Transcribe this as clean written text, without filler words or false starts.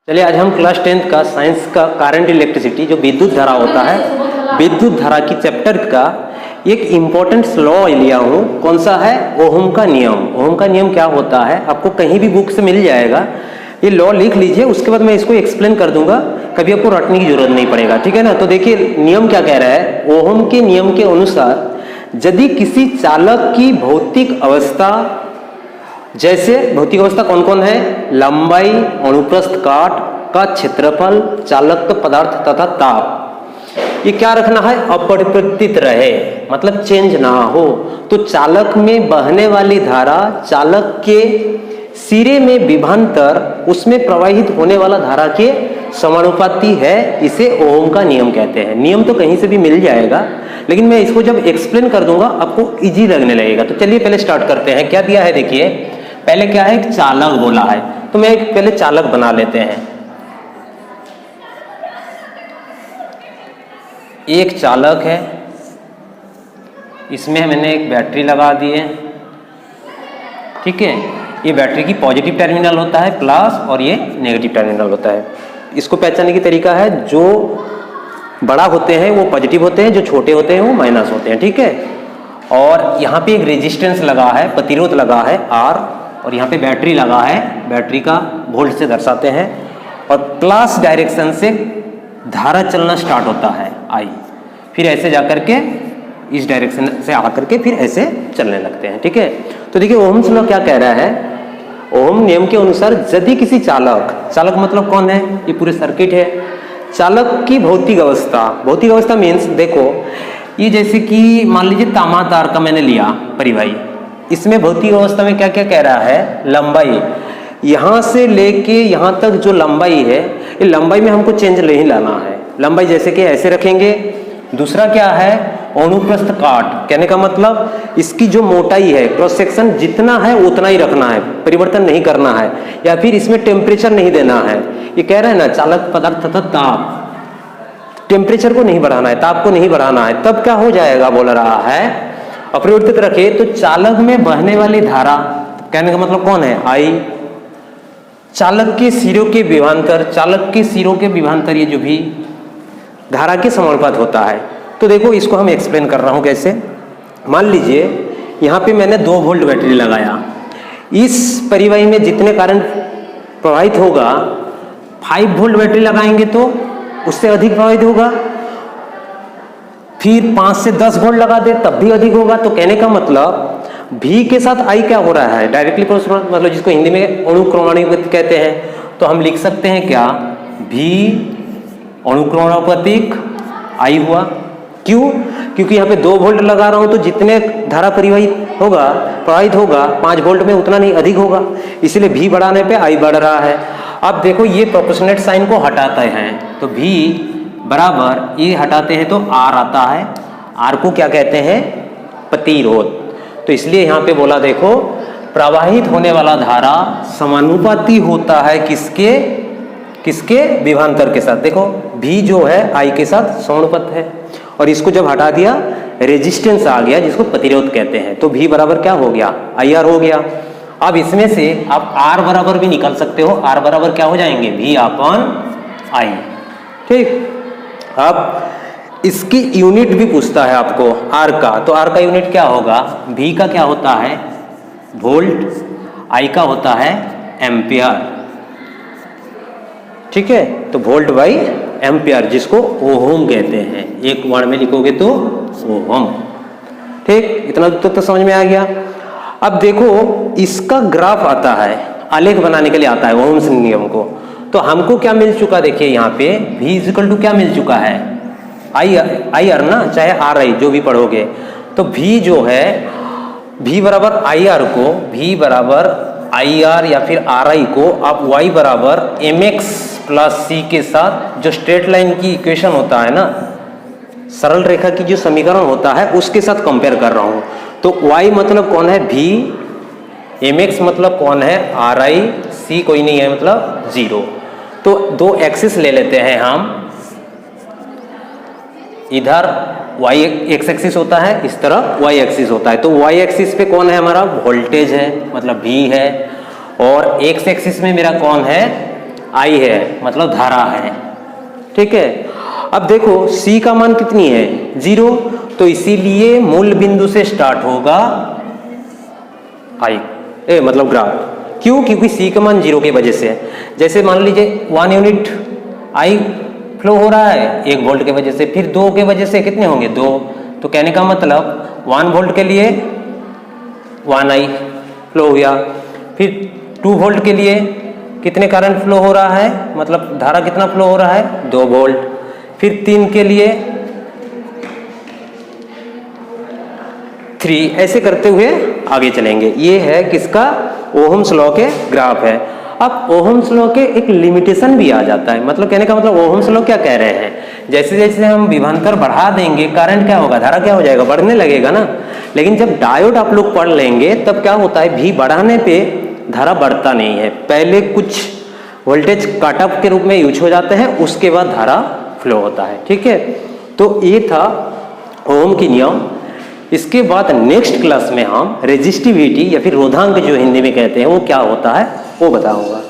चलिए आज हम क्लास 10th का साइंस का करंट इलेक्ट्रिसिटी जो विद्युत धारा होता है, विद्युत धारा की चैप्टर का एक इम्पोर्टेंट लॉ लिया हूँ। कौन सा है? ओहम का नियम। ओहम का नियम क्या होता है आपको कहीं भी बुक से मिल जाएगा। ये लॉ लिख लीजिए, उसके बाद मैं इसको एक्सप्लेन कर दूंगा, कभी आपको रटने की जरूरत नहीं पड़ेगा। ठीक है ना? तो देखिए नियम क्या कह रहा है। ओहम के नियम के अनुसार यदि किसी चालक की भौतिक अवस्था, जैसे भौतिक अवस्था कौन कौन है? लंबाई, अनुप्रस्थ काट का क्षेत्रफल, चालकत्व पदार्थ तथा ताप, ये क्या रखना है? अपरिवर्तित रहे, मतलब चेंज ना हो। तो चालक में बहने वाली धारा चालक के सिरे में विभवांतर उसमें प्रवाहित होने वाला धारा के समानुपाती है। इसे ओम का नियम कहते हैं। नियम तो कहीं से भी मिल जाएगा, लेकिन मैं इसको जब एक्सप्लेन कर दूंगा आपको इजी लगने लगेगा। तो चलिए पहले स्टार्ट करते हैं। क्या दिया है देखिए, पहले क्या है? एक चालक बोला है, तो मैं एक पहले चालक बना लेते हैं। एक चालक है, इसमें मैंने एक बैटरी लगा दी है। ठीक है, ये बैटरी की पॉजिटिव टर्मिनल होता है प्लस, और ये नेगेटिव टर्मिनल होता है। इसको पहचानने की तरीका है, जो बड़ा होते हैं वो पॉजिटिव होते हैं, जो छोटे होते हैं वो माइनस होते हैं। ठीक है, और यहाँ पे एक रेजिस्टेंस लगा है, प्रतिरोध लगा है R, और यहाँ पे बैटरी लगा है, बैटरी का वोल्ट से दर्शाते हैं, और प्लस डायरेक्शन से धारा चलना स्टार्ट होता है I, फिर ऐसे जाकर के इस डायरेक्शन से आकर के फिर ऐसे चलने लगते हैं। ठीक है, तो देखिए ओहम्स लॉ क्या कह रहा है। ओहम नियम के अनुसार यदि किसी चालक, चालक मतलब कौन है? ये पूरे सर्किट है। चालक की भौतिक अवस्था, भौतिक अवस्था मीन्स देखो, ये जैसे कि मान लीजिए तांबा तार का मैंने लिया परिवाही, इसमें भौतिक अवस्था में क्या क्या कह रहा है? लंबाई, यहाँ से लेके यहाँ तक जो लंबाई है, ये लंबाई में हमको चेंज नहीं लाना है। लंबाई जैसे कि ऐसे रखेंगे। दूसरा क्या है? अनुप्रस्थ काट, कहने का मतलब इसकी जो मोटाई है, क्रॉस सेक्शन जितना है उतना ही रखना है, परिवर्तन नहीं करना है, या फिर इसमें टेम्परेचर नहीं देना है। ये कह रहे हैं ना, चालक पदार्थ तथा ताप, टेम्परेचर को नहीं बढ़ाना है, ताप को नहीं बढ़ाना है, तब क्या हो जाएगा बोल रहा है? अपरिवर्तित रखे। तो चालक में बहने वाली धारा, कहने का मतलब कौन है? I। चालक के सिरों के विभवांतर, चालक के सिरों के विभवांतर, ये जो भी धारा के समानुपात होता है। तो देखो इसको हम एक्सप्लेन कर रहा हूं कैसे। मान लीजिए यहाँ पे मैंने 2 वोल्ट बैटरी लगाया, इस परिवाही में जितने करंट प्रवाहित होगा, 5 वोल्ट बैटरी लगाएंगे तो उससे अधिक प्रवाहित होगा, फिर 5 से 10 वोल्ट लगा दे तब भी अधिक होगा। तो कहने का मतलब V के साथ I क्या हो रहा है? डायरेक्टली प्रोपोर्शनल, मतलब जिसको हिंदी में अनुक्रमणिक कहते हैं। तो हम लिख सकते हैं क्या? V अनुक्रमणानुपातिक I हुआ। क्यों? क्योंकि यहाँ पे 2 वोल्ट लगा रहा हूं, तो जितने धारा प्रवाहित होगा 5 वोल्ट में उतना नहीं अधिक होगा, इसलिए V बढ़ाने पे I बढ़ रहा है। अब देखो ये प्रोपोर्शनेट साइन को हटाते हैं, तो V बराबर ये हटाते हैं तो R आता है। R को क्या कहते हैं? प्रतिरोध। तो इसलिए यहाँ पे बोला देखो, प्रवाहित होने वाला धारा समानुपाती होता है किसके विभवांतर के साथ। देखो V जो है I के साथ समानुपात है, और इसको जब हटा दिया रेजिस्टेंस आ गया, जिसको प्रतिरोध कहते हैं। तो V बराबर क्या हो गया? IR हो गया। अब इसमें से आप R बराबर भी निकाल सकते हो। R बराबर क्या हो जाएंगे? V upon I। ठीक, अब इसकी यूनिट भी पूछता है आपको R का, तो R का यूनिट क्या होगा? V का क्या होता है? वोल्ट, I का होता है एम्पियर। ठीक है, तो वोल्ट बाई एम्पियर, जिसको ओहम कहते हैं। एक वर्ड में लिखोगे तो ओहम। ठीक, इतना तो समझ में आ गया। अब देखो इसका ग्राफ आता है, आलेख बनाने के लिए आता है ओहम्स नियम को। तो हमको क्या मिल चुका? देखिए यहाँ पे V इक्वल टू क्या मिल चुका है? IR ना, चाहे RI जो भी पढ़ोगे। तो V जो है, V बराबर IR को, V बराबर IR या फिर RI को आप Y बराबर mx प्लस C के साथ, जो स्ट्रेट लाइन की इक्वेशन होता है ना, सरल रेखा की जो समीकरण होता है, उसके साथ कंपेयर कर रहा हूं। तो Y मतलब कौन है? V, mx मतलब कौन है? RI, C कोई नहीं है मतलब 0। तो 2 एक्सिस ले लेते हैं हम, इधर y एक्स एक्सिस होता है, इस तरफ y एक्सिस होता है। तो y एक्सिस पे कौन है? हमारा वोल्टेज है, मतलब V है, और x एक्सिस में मेरा कौन है? आई है, मतलब धारा है। ठीक है, अब देखो C का मान कितनी है 0, तो इसीलिए मूल बिंदु से स्टार्ट होगा आई मतलब ग्राफ। क्यों? क्योंकि C का मान 0 की वजह से है। जैसे मान लीजिए 1 यूनिट आई फ्लो हो रहा है 1 वोल्ट के वजह से, फिर 2 के वजह से कितने होंगे 2, तो कहने का मतलब 1 वोल्ट के लिए 1 आई फ्लो हो गया, फिर 2 वोल्ट के लिए कितने करंट फ्लो हो रहा है, मतलब धारा कितना फ्लो हो रहा है 2 वोल्ट, फिर 3 के लिए 3, ऐसे करते हुए आगे चलेंगे। ये है किसका? ओहम्स लॉ के ग्राफ है। अब ओहम्स लॉ के एक लिमिटेशन भी आ जाता है, मतलब कहने का मतलब ओहम्स लॉ क्या कह रहे हैं, जैसे जैसे हम विभवांतर बढ़ा देंगे करंट क्या होगा, धारा क्या हो जाएगा, बढ़ने लगेगा ना। लेकिन जब डायोड आप लोग पढ़ लेंगे तब क्या होता है, भी बढ़ाने पे धारा बढ़ता नहीं है, पहले कुछ वोल्टेज कट ऑफ के रूप में यूज हो जाते हैं, उसके बाद धारा फ्लो होता है। ठीक है, तो ये था ओम की नियम। इसके बाद नेक्स्ट क्लास में हम रेजिस्टिविटी या फिर रोधांक जो हिंदी में कहते हैं वो क्या होता है वो बताऊंगा।